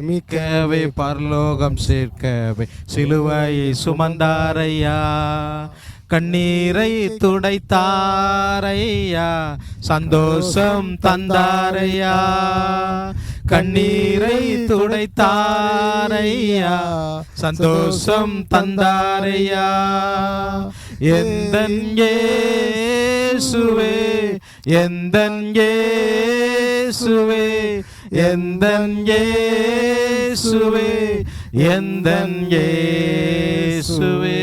மீட்கவே பரலோகம் சேர்க்கவே சிலுவையை சுமந்தாரையா. கண்ணீரை துடைத்தாரையா, சந்தோஷம் தந்தாரையா. கண்ணீரை துடைத்தாரையா, சந்தோஷம் தந்தாரையா. எந்தன் இயேசுவே, எந்தன் இயேசுவே, எந்தன் இயேசுவே, எந்தன் இயேசுவே.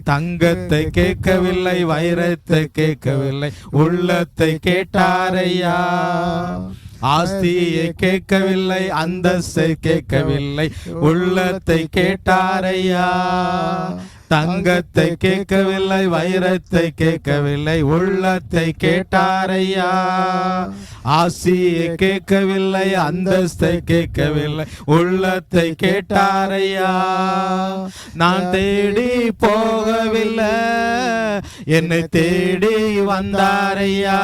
தங்கத்தை கேட்கவில்லை, வைரத்தை கேட்கவில்லை, உள்ளத்தை கேட்டாரையா. ஆஸ்தியை கேட்கவில்லை, அந்தஸ்தை கேட்கவில்லை, உள்ளத்தை கேட்டாரையா. தங்கத்தை கேட்கவில்லை, வைரத்தை கேட்கவில்லை, உள்ளத்தை கேட்டாரையா. ஆசியை கேட்கவில்லை, அந்தஸ்தை கேட்கவில்லை, உள்ளத்தை கேட்டாரையா. நான் தேடி போகவில்லை, என்னை தேடி வந்தாரையா.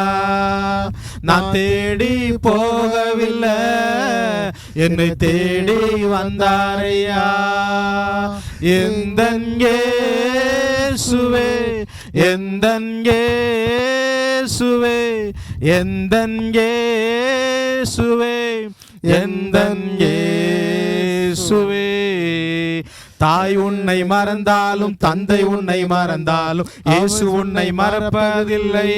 நான் தேடி போகவில்லை, என்னை தேடி வந்தாரையா. எந்தன் இயேசுவே, எந்தன் இயேசுவே, எந்தன் இயேசுவே, எந்தன் இயேசுவே. தாய் உன்னை மறந்தாலும், தந்தை உன்னை மறந்தாலும், இயேசு உன்னை மறப்பதில்லை.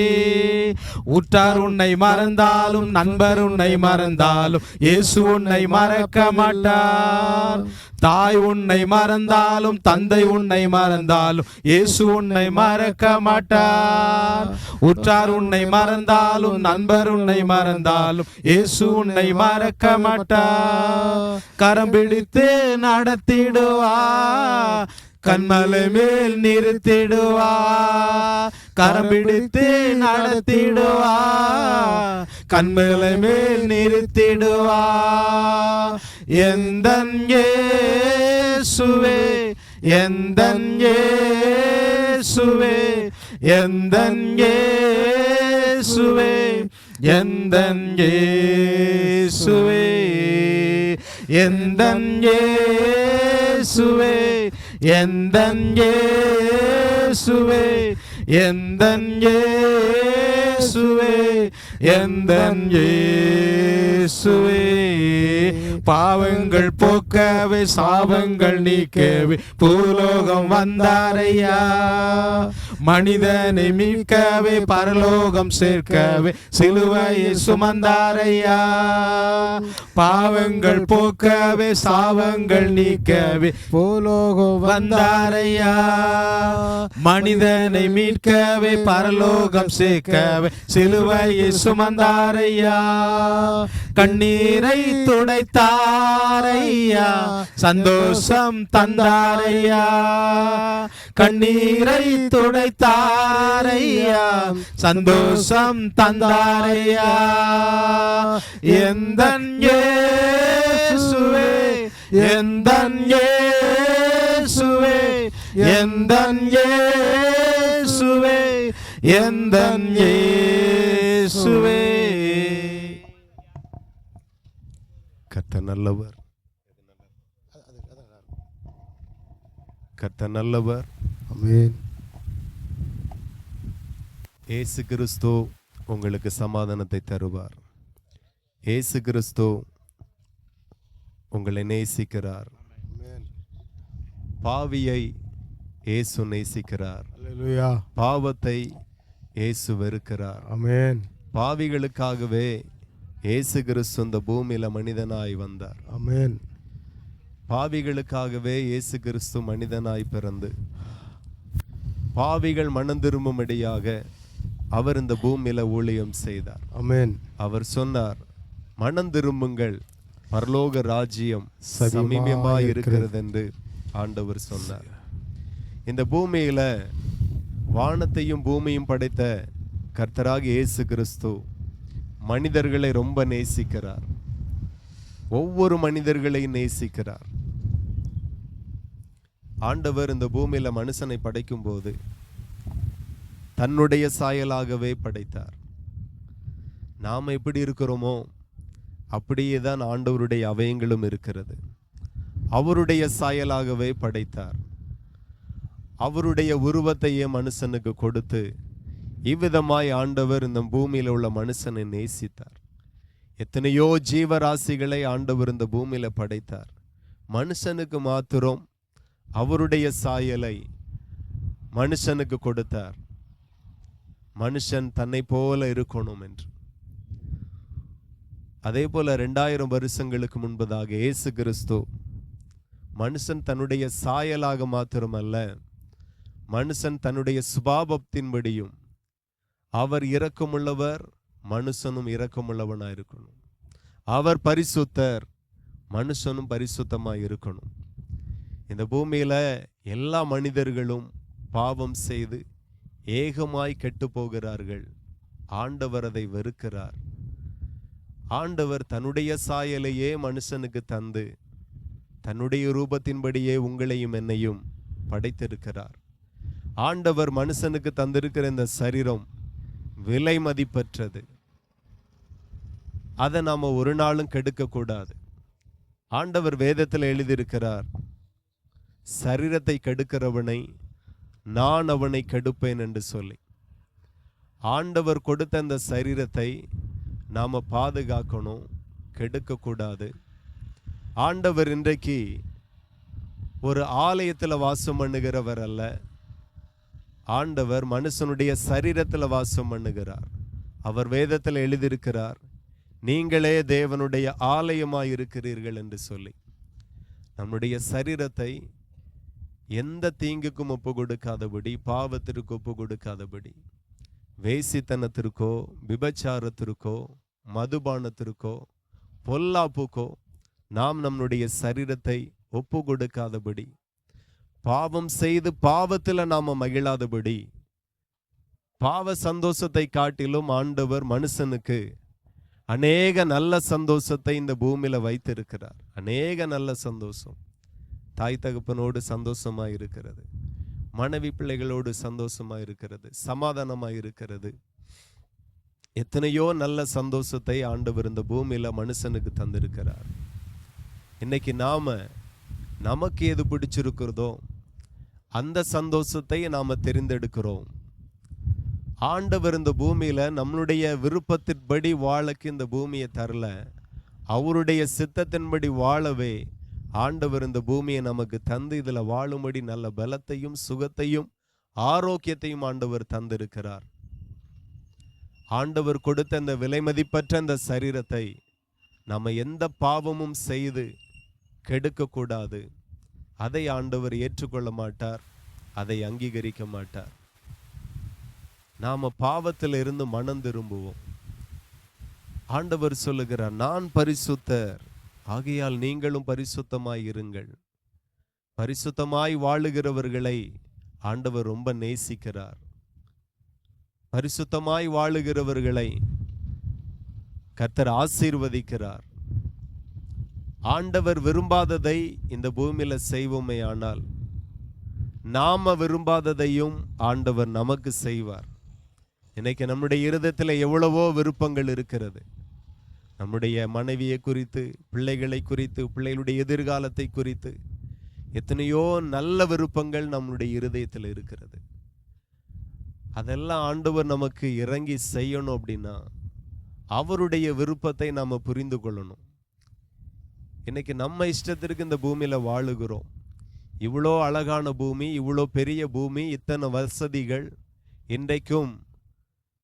உற்றார் உன்னை மறந்தாலும், நண்பர் உன்னை மறந்தாலும், இயேசு உன்னை மறக்க மாட்டார். தாய் உன்னை மறந்தாலும், தந்தை உன்னை மறந்தாலும், இயேசு உன்னை மறக்க மாட்டார். உற்றார் உன்னை மறந்தாலும், நண்பர் உன்னை மறந்தாலும், இயேசு உன்னை மறக்க மாட்டார். கரம் பிடித்து நடத்திடுவா, கண்மலை மேல் நிறுத்திடுவா. கரம் பிடித்து நடத்திடுவா, கண்மலை மேல் நிறுத்திடுவா. எந்தன் இயேசுவே, எந்தன் இயேசுவே, எந்தன் இயேசுவே, எந்தன் இயேசுவே, எந்தன் இயேசுவே, எந்தன் இயேசுவே, எந்தன் இயேசுவே, எந்தன் இயேசுவே. பாவங்கள் போக்கவே, சாபங்கள் நீக்கவே பூலோகம் வந்தாரையா. மனிதனை மீட்கவே, பரலோகம் சேர்க்கவே சிலுவையை சுமந்தாரையா. பாவங்கள் போக்கவே, சாபங்கள் நீக்கவே பூலோகம் வந்தாரையா. மனிதனை மீட்கவே, பரலோகம் சேர்க்கவே சிலுவையை சுமந்தாரையா. கண்ணீரை துடைத்தாரையா, சந்தோஷம் தந்தாரையா. கண்ணீரை துடைத்தாரையா, சந்தோஷம் தந்தாரையா. எந்தன் இயேசுவே, எந்தன் இயேசுவே, எந்தன் இயேசுவே, எந்தன் இயேசுவே. கர்த்தர் நல்லவர், கர்த்தர் நல்லவர். ஆமென். இயேசு கிறிஸ்து உங்களுக்கு சமாதானத்தை தருவார். இயேசு கிறிஸ்து உங்களை நேசிக்கிறார். பாவியை இயேசு நேசிக்கிறார். அல்லேலூயா. பாவத்தை இயேசு வெறுக்கிறார். ஆமென். பாவிகளுக்காகவே இயேசு கிறிஸ்து இந்த பூமியில மனிதனாய் வந்தார். ஆமென். பாவிகளுக்காகவே இயேசு கிறிஸ்து மனிதனாய் பிறந்து பாவிகள் மனம் திரும்பும்படியாக அவர் இந்த பூமியில ஊழியம் செய்தார். ஆமென். அவர் சொன்னார், மனம் திரும்புங்கள், பரலோக ராஜ்யம் சமீபமாய் இருக்கிறது என்று ஆண்டவர் சொன்னார். இந்த பூமியில வானத்தையும் பூமியும் படைத்த கர்த்தராகிய இயேசு கிறிஸ்து மனிதர்களை ரொம்ப நேசிக்கிறார். ஒவ்வொரு மனிதர்களையும் நேசிக்கிறார். ஆண்டவர் இந்த பூமியில மனுஷனை படைக்கும் போது தன்னுடைய சாயலாகவே படைத்தார். நாம் எப்படி இருக்கிறோமோ அப்படியே தான் ஆண்டவருடைய அவயங்களும் இருக்கிறது. அவருடைய சாயலாகவே படைத்தார். அவருடைய உருவத்தையே மனுஷனுக்கு கொடுத்து இவ்விதமாய் ஆண்டவர் இந்த பூமியில உள்ள மனுஷனை நேசித்தார். எத்தனையோ ஜீவராசிகளை ஆண்டவர் இந்த பூமியில படைத்தார். மனுஷனுக்கு மாத்திரம் அவருடைய சாயலை மனுஷனுக்கு கொடுத்தார். மனுஷன் தன்னை போல இருக்கணும் என்று. அதே போல 2000 வருஷங்களுக்கு முன்பதாக இயேசு கிறிஸ்து மனுஷன் தன்னுடைய சாயலாக மாத்திரமல்ல, மனுஷன் தன்னுடைய சுபாவத்தின்படியும் அவர் இரக்கமுள்ளவர், மனுஷனும் இரக்கமுள்ளவனாய் இருக்கணும். அவர் பரிசுத்தர், மனுஷனும் பரிசுத்தமாய் இருக்கணும். இந்த பூமியில எல்லா மனிதர்களும் பாவம் செய்து ஏகமாய் கெட்டு போகிறார்கள். ஆண்டவர் அதை வெறுக்கிறார். ஆண்டவர் தன்னுடைய சாயலையே மனுஷனுக்கு தந்து தன்னுடைய ரூபத்தின்படியே உங்களையும் என்னையும் படைத்திருக்கிறார். ஆண்டவர் மனுஷனுக்கு தந்திருக்கிற இந்த சரீரம் விலை மதிப்பற்றது. அதை நாம ஒரு நாளும் கெடுக்க கூடாது. ஆண்டவர் வேதத்தில் எழுதியிருக்கிறார், சரீரத்தை கெடுக்கிறவனை நான் அவனை கெடுப்பேன் என்று சொல்லி. ஆண்டவர் கொடுத்த அந்த சரீரத்தை நாம பாதுகாக்கணும், கெடுக்க கூடாது. ஆண்டவர் இன்றைக்கு ஒரு ஆலயத்தில் வாசம் பண்ணுகிறவர் அல்ல. ஆண்டவர் மனுஷனுடைய சரீரத்தில் வாசம் பண்ணுகிறார். அவர் வேதத்தில் எழுதியிருக்கிறார், நீங்களே தேவனுடைய ஆலயமாய் இருக்கிறீர்கள் என்று சொல்லி. நம்முடைய சரீரத்தை எந்த தீங்குக்கும் ஒப்பு கொடுக்காதபடி, பாவத்திற்கு ஒப்பு கொடுக்காதபடி, வேசித்தனத்திற்கோ விபச்சாரத்திற்கோ மதுபானத்திற்கோ பொல்லாப்புக்கோ நாம் நம்முடைய சரீரத்தை ஒப்பு கொடுக்காதபடி, பாவம் செய்து பாவத்தில் நாம மகிழாதபடி, பாவ சந்தோஷத்தை காட்டிலும் ஆண்டவர் மனுஷனுக்கு அநேக நல்ல சந்தோஷத்தை இந்த பூமியில வைத்திருக்கிறார். அநேக நல்ல சந்தோஷம். தாய் தகப்பனோடு சந்தோஷமா இருக்கிறது, மனைவி பிள்ளைகளோடு சந்தோஷமா இருக்கிறது, சமாதானமா இருக்கிறது. எத்தனையோ நல்ல சந்தோஷத்தை ஆண்டவர் இந்த பூமியில மனுஷனுக்கு தந்திருக்கிறார். இன்னைக்கு நமக்கு எது பிடிச்சிருக்கிறதோ அந்த சந்தோஷத்தை நாம தெரிந்தெடுக்கிறோம். ஆண்டவர் இந்த பூமியில நம்மளுடைய விருப்பத்தின்படி வாழக்கு இந்த பூமியை தரல. அவருடைய சித்தத்தின்படி வாழவே ஆண்டவர் இந்த பூமியை நமக்கு தந்து இதுல வாழும்படி நல்ல பலத்தையும் சுகத்தையும் ஆரோக்கியத்தையும் ஆண்டவர் தந்திருக்கிறார். ஆண்டவர் கொடுத்த இந்த விலை மதிப்பற்ற இந்த சரீரத்தை நம்ம எந்த பாவமும் செய்து கெடுக்க கூடாது. அதை ஆண்டவர் ஏற்றுக்கொள்ள மாட்டார், அதை அங்கீகரிக்க மாட்டார். நாம பாவத்தில் இருந்து மனம் திரும்புவோம். ஆண்டவர் சொல்லுகிறார், நான் பரிசுத்தர், ஆகையால் நீங்களும் பரிசுத்தமாய் இருங்கள். பரிசுத்தமாய் வாழுகிறவர்களை ஆண்டவர் ரொம்ப நேசிக்கிறார். பரிசுத்தமாய் வாழுகிறவர்களை கர்த்தர் ஆசீர்வதிக்கிறார். ஆண்டவர் விரும்பாததை இந்த பூமியில செய்வோமே ஆனால் நாம விரும்பாததையும் ஆண்டவர் நமக்கு செய்வார். இன்னைக்கு நம்முடைய இருதயத்தில் எவ்வளவோ விருப்பங்கள் இருக்கிறது. நம்முடைய மனைவியை குறித்து, பிள்ளைகளை குறித்து, பிள்ளைகளுடைய எதிர்காலத்தை குறித்து எத்தனையோ நல்ல விருப்பங்கள் நம்முடைய இருதயத்தில் இருக்கிறது. அதெல்லாம் ஆண்டவர் நமக்கு இறங்கி செய்யணும் அப்படின்னா அவருடைய விருப்பத்தை நாம புரிந்து கொள்ளணும். இன்னைக்கு நம்ம இஷ்டத்திற்கு இந்த பூமியில வாழுகிறோம். இவ்வளோ அழகான பூமி, இவ்வளோ பெரிய பூமி, இத்தனை வசதிகள். இன்றைக்கும்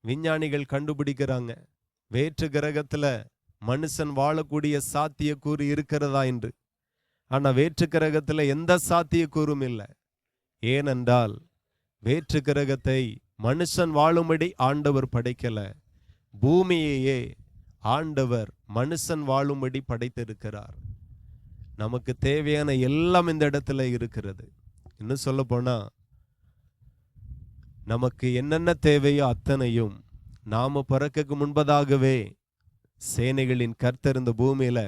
விஞ்ஞானிகள் கண்டுபிடிக்கிறாங்க, வேற்று கிரகத்துல மனுஷன் வாழக்கூடிய சாத்தியக்கூறு இருக்கிறதா என்று. ஆனா வேற்று கிரகத்துல எந்த சாத்தியக்கூறும் இல்லை. ஏனென்றால் வேற்று கிரகத்தை மனுஷன் வாழும்படி ஆண்டவர் படைக்கல, பூமியையே ஆண்டவர் மனுஷன் வாழும்படி படைத்திருக்கிறார். நமக்கு தேவையான எல்லாம் இந்த இடத்துல இருக்கிறது. இன்னும் சொல்ல போனா நமக்கு என்னென்ன தேவையோ அத்தனையும் நாம பிறக்கக்கு முன்பதாகவே சேனைகளின் கர்த்தர் இந்த பூமியில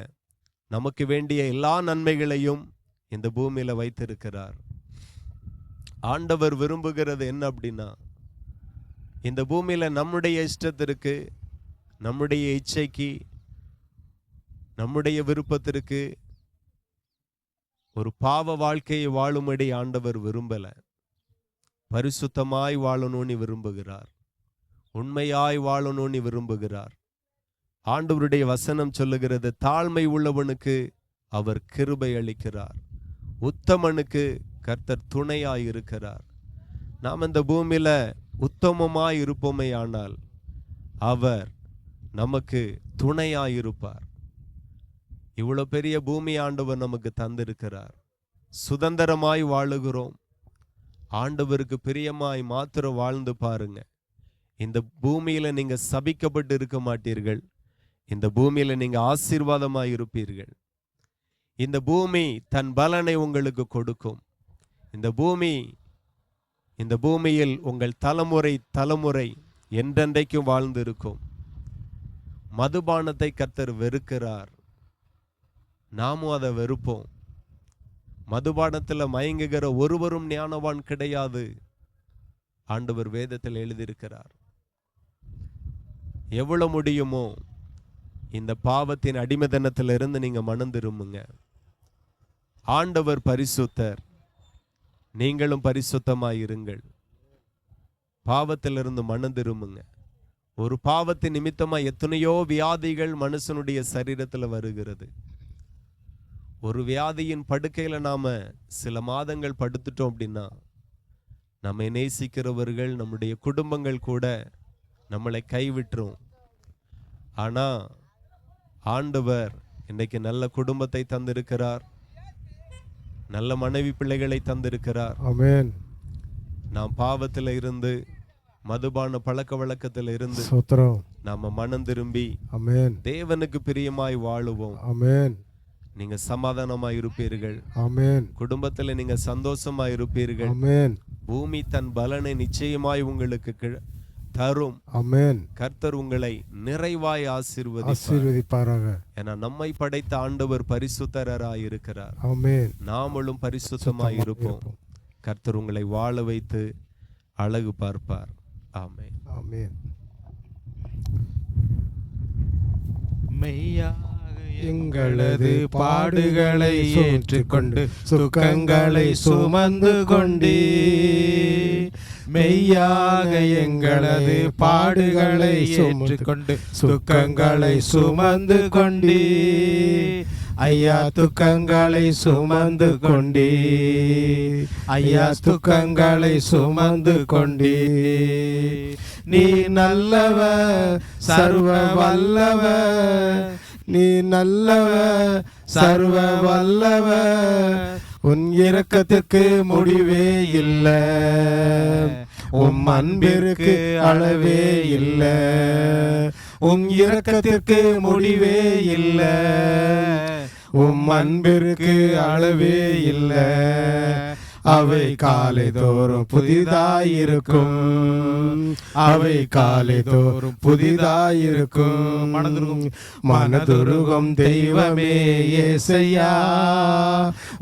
நமக்கு வேண்டிய எல்லா நன்மைகளையும் இந்த பூமியில வைத்திருக்கிறார். ஆண்டவர் விரும்புகிறது என்ன அப்படின்னா, இந்த பூமியில நம்முடைய இஷ்டத்திற்கு, நம்முடைய இச்சைக்கு நம்முடைய விருப்பத்திற்கு ஒரு பாவ வாழ்க்கையை வாழும்படி ஆண்டவர் விரும்பல. பரிசுத்தமாய் வாழணும்னு விரும்புகிறார். உண்மையாய் வாழணும்னு விரும்புகிறார். ஆண்டவருடைய வசனம் சொல்லுகிறது, தாழ்மை உள்ளவனுக்கு அவர் கிருபை அளிக்கிறார், உத்தமனுக்கு கர்த்தர் துணையாய் இருக்கிறார். நாம் இந்த பூமியில உத்தமமாய் இருப்போமே ஆனால் அவர் நமக்கு துணையாய் இருப்பார். இவ்வளவு பெரிய பூமி ஆண்டவர் நமக்கு தந்திருக்கிறார். சுதந்திரமாய் வாழுகிறோம். ஆண்டவருக்கு பிரியமாய் மாத்திரம் வாழ்ந்து பாருங்க. இந்த பூமியில நீங்க சபிக்கப்பட்டு இருக்க மாட்டீர்கள். இந்த பூமியில நீங்க ஆசீர்வாதமாய் இருப்பீர்கள். இந்த பூமி தன் பலனை உங்களுக்கு கொடுக்கும். இந்த பூமியில் உங்கள் தலைமுறை என்றென்றைக்கும் வாழ்ந்து இருக்கும். மதுபானத்தை கர்த்தர் வெறுக்கிறார். நாமும் அதை வெறுப்போம். மதுபானத்தில் மயங்குகிற ஒருவரும் ஞானவான் கிடையாது. ஆண்டவர் வேதத்தில் எழுதியிருக்கிறார். எவ்வளவு முடியுமோ இந்த பாவத்தின் அடிமைத்தனத்திலிருந்து நீங்க மனம் திரும்புங்க. ஆண்டவர் பரிசுத்தர், நீங்களும் பரிசுத்தமாயிருங்கள். பாவத்திலிருந்து மனம் திரும்புங்க. ஒரு பாவத்தின் நிமித்தமா எத்தனையோ வியாதிகள் மனுஷனுடைய சரீரத்தில் வருகிறது. ஒரு வியாதியின் படுக்கையில நாம சில மாதங்கள் படுத்துட்டோம் அப்படின்னா, நம்மை நேசிக்கிறவர்கள், நம்முடைய குடும்பங்கள் கூட நம்மளை கைவிட்டுரும். ஆனா ஆண்டவர் இன்னைக்கு நல்ல குடும்பத்தை தந்திருக்கிறார், நல்ல மனைவி பிள்ளைகளை தந்திருக்கிறார். ஆமென். நாம் பாவத்தில் இருந்து, மதுபான பழக்க வழக்கத்தில் இருந்து நாம மனம் திரும்பி தேவனுக்கு பிரியமாய் வாழுவோம். ஆமென். நீங்க சமாதானமாய் இருப்பீர்கள். ஆமென். குடும்பத்தில் நீங்க சந்தோஷமாய் இருப்பீர்கள். ஆமென். பூமி தன் பலனை நிச்சயமாய் உங்களுக்கு தரும். ஆமென். கர்த்தர் உங்களை நிறைவாய் ஆசீர்வதிப்பாராக. ஏன்னா நம்மை படைத்த ஆண்டவர் பரிசுத்தராய் இருக்கிறார். ஆமென். நாமளும் பரிசுத்தமாய் இருப்போம். கர்த்தர் உங்களை வாழ வைத்து அழகு பார்ப்பார். ஆமென். ஆமென். மெய்யாக எங்களது பாடுகளை ஏற்றுக்கொண்டு சுகங்களை சுமந்து கொண்டே, மெய்யாக எங்களது பாடுகளை ஏற்றுக்கொண்டு சுகங்களை சுமந்து கொண்டே, ஐயா துக்கங்களை சுமந்து கொண்டே, ஐயா துக்கங்களை சுமந்து கொண்டே. நீ நல்லவர், சர்வ வல்லவர், நீ நல்லவர், சர்வ வல்லவர், உன் இரக்கத்திற்கு முடிவே இல்லை, உம் அன்பிற்கு அளவே இல்லை, உம் இரக்கத்திற்கு முடிவே இல்லை, உம் அன்பிற்கு அளவே இல்லை. அவை காலை தோறும் புதிதாயிருக்கும், அவை காலை தோறும் புதிதாயிருக்கும். மனதுருகும் தெய்வமே ஏசையா,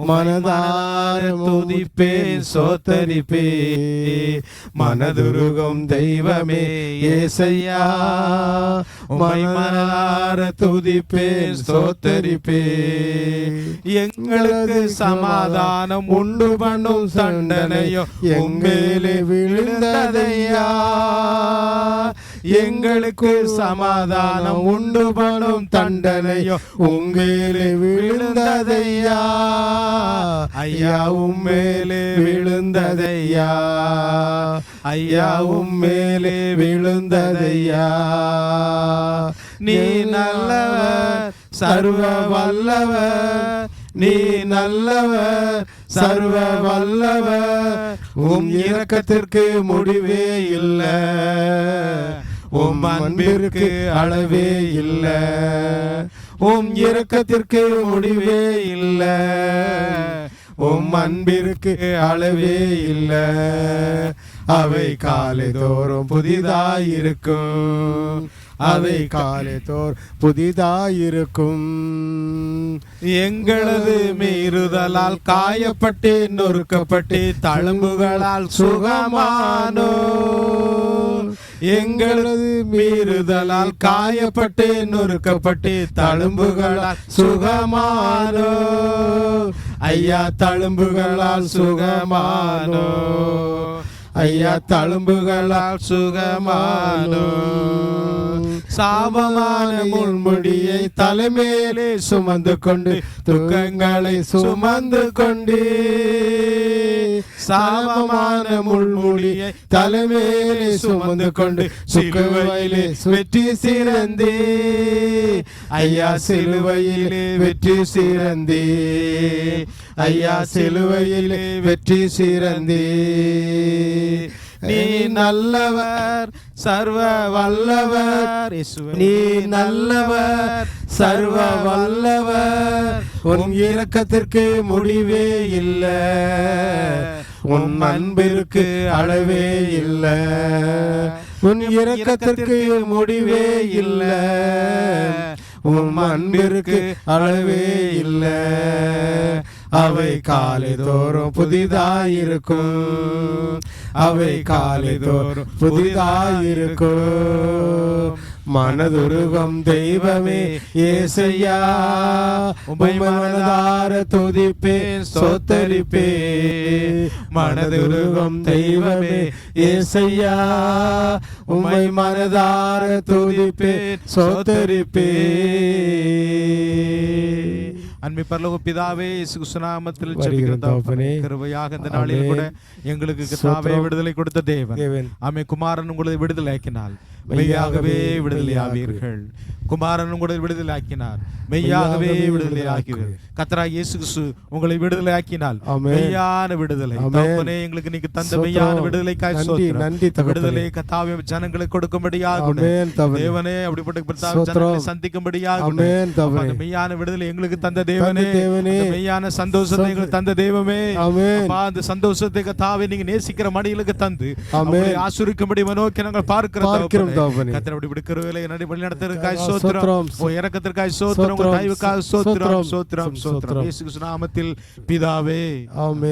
மனதார துதிப்பேன் சோத்தரிப்பே. மனதுருகும் தெய்வமே ஏசையா, மனதார துதிப்பேன் சோத்தரிப்பே. எங்களுக்கு சமாதானம் உண்டு பண்ணும் தண்டனையோ உம்மேலே விழுந்ததையா, எங்களுக்கு சமாதானம் உண்டு பண்ணும் தண்டனையோ உம்மேலே விழுந்ததையா, ஐயா உம்மேலே விழுந்ததையா, ஐயா உம்மேலே விழுந்ததையா. நீ நல்லவர், சர்வ வல்லவர், நீ நல்லவர், சர்வ வல்லவர், உம் இரக்கத்திற்கு முடிவே இல்லை, உம் அன்பிற்கு அளவே இல்லை, உம் இரக்கத்திற்கு முடிவே இல்லை, உம் அன்பிற்கு அளவே இல்லை. அவை காலை தோறும் புதிதாயிருக்கும், அவை காலை தோறும் புதிதாயிருக்கும். எங்களது மீறுதலால் காயப்பட்டு நொறுக்கப்பட்டு தழும்புகளால் சுகமானோ, எங்களது மீறுதலால் காயப்பட்டு நொறுக்கப்பட்டு தழும்புகளால் சுகமானோ ஐயா, தழும்புகளால் சுகமானோ ஐயா, தழும்புகளால் சுகமானோ. சாபமான முள்முடியை தலைமேலே சுமந்து கொண்டு துக்கங்களை சுமந்து கொண்டு, சாபமான முள்முடியை தலைமேலே சுமந்து கொண்டு சிலுவையிலே வெற்றி சிறந்தே ஐயா, சிலுவையிலே வெற்றி சிறந்தே ஐயா, சிலுவையிலே வெற்றி சிறந்தே. நீ நல்லவர் சர்வ வல்லவர், நீ நல்லவர் சர்வ வல்லவர், உன் இரக்கத்திற்கு முடிவே இல்லை, உன் அன்பிற்கு அளவே இல்லை, உன் இரக்கத்திற்கு முடிவே இல்லை, உன் அன்பிற்கு அளவே இல்லை. அவை காலை தோறும் புதிதாயிருக்கும், அவை காலை தோறும் புதிதாயிருக்கும். மனதுருகம் தெய்வமே ஏசையா, உம்மை மனதார துதிப்பேன் ஸ்தோத்தரிப்பேன். மனதுருகம் தெய்வமே ஏசையா, உம்மை மனதார துதிப்பேன் ஸ்தோத்தரிப்பேன். அன்பு பரலோக பிதாவே, இயேசு கிறிஸ்து நாமத்தில் ஜெபிக்கிறோம். கிருபையாக இந்த நாளில் கூட எங்களுக்கு கர்த்தாவே விடுதலை கொடுத்த தேவன், ஆமென். குமாரன் உங்களை விடுதலையாக்கினார், மெய்யாகவே விடுதலையாவீர்கள். குமாரன் உங்களை விடுதலையாக்கினார், மெய்யாகவே விடுதலையாக்குவீர்கள். கர்த்தராகிய இயேசு கிறிஸ்து உங்களை விடுதலையாக்கினால் மெய்யான விடுதலை. தகப்பனே, எங்களுக்கு நீங்க தந்த மெய்யான விடுதலைக்காய் ஸ்தோத்திரம். விடுதலை கர்த்தாவே ஜனங்களுக்கு கொடுக்கும்படியாக தேவனே, அப்படிப்பட்ட ஜனங்களை சந்திக்கும்படியாக மெய்யான விடுதலை எங்களுக்கு தந்த தேவனே, மெய்யான சந்தோஷத்தை எங்களுக்கு தந்த தெய்வமே, அந்த சந்தோஷத்தை கர்த்தாவே நீங்க நேசிக்கிற மடிகளுக்கு தந்து ஆசீர்வதிக்கும்படி நோக்கி நாங்கள் பார்க்கிறோம். கர்த்தர் அப்படி விடுக்கிறவர்களை வழிநடத்துவதற்காக ஸ்தோத்திரம், இரக்கத்திற்காக ஸ்தோத்திரம், தயவுக்காக ஸ்தோத்திரம், ஸ்தோத்திரம், ஸ்தோத்திரம். இயேசு கிறிஸ்து நாமத்தில் பிதாவே, ஆமென்.